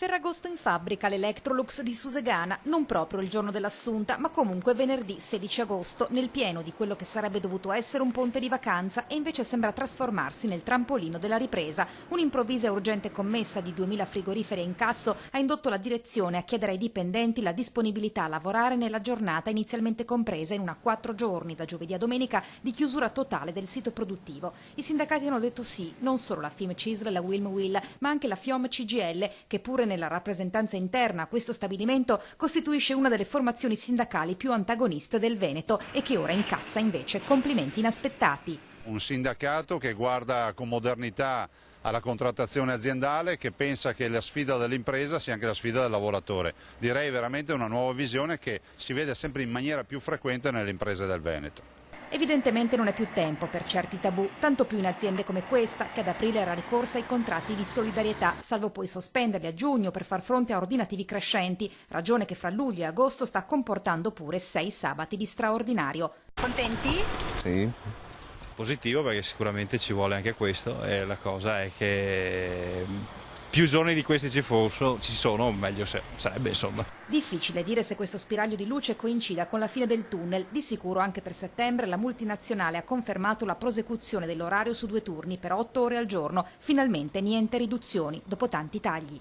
Ferragosto in fabbrica l'Electrolux di Susegana, non proprio il giorno dell'assunta, ma comunque venerdì 16 agosto, nel pieno di quello che sarebbe dovuto essere un ponte di vacanza e invece sembra trasformarsi nel trampolino della ripresa. Un'improvvisa e urgente commessa di 2000 frigoriferi a incasso ha indotto la direzione a chiedere ai dipendenti la disponibilità a lavorare nella giornata inizialmente compresa in una 4 giorni, da giovedì a domenica, di chiusura totale del sito produttivo. I sindacati hanno detto sì, non solo la FIM-CISL e la Wilm-Will, ma anche la FIOM-CGIL, che pure nella rappresentanza interna a questo stabilimento costituisce una delle formazioni sindacali più antagoniste del Veneto e che ora incassa invece complimenti inaspettati. Un sindacato che guarda con modernità alla contrattazione aziendale, che pensa che la sfida dell'impresa sia anche la sfida del lavoratore. Direi veramente una nuova visione che si vede sempre in maniera più frequente nelle imprese del Veneto. Evidentemente non è più tempo per certi tabù, tanto più in aziende come questa, che ad aprile era ricorsa ai contratti di solidarietà, salvo poi sospenderli a giugno per far fronte a ordinativi crescenti, ragione che fra luglio e agosto sta comportando pure 6 sabati di straordinario. Contenti? Sì. Positivo, perché sicuramente ci vuole anche questo, e la cosa è che più giorni di questi ci sono, meglio sarebbe, insomma. Difficile dire se questo spiraglio di luce coincida con la fine del tunnel. Di sicuro anche per settembre la multinazionale ha confermato la prosecuzione dell'orario su 2 turni per 8 ore al giorno. Finalmente niente riduzioni dopo tanti tagli.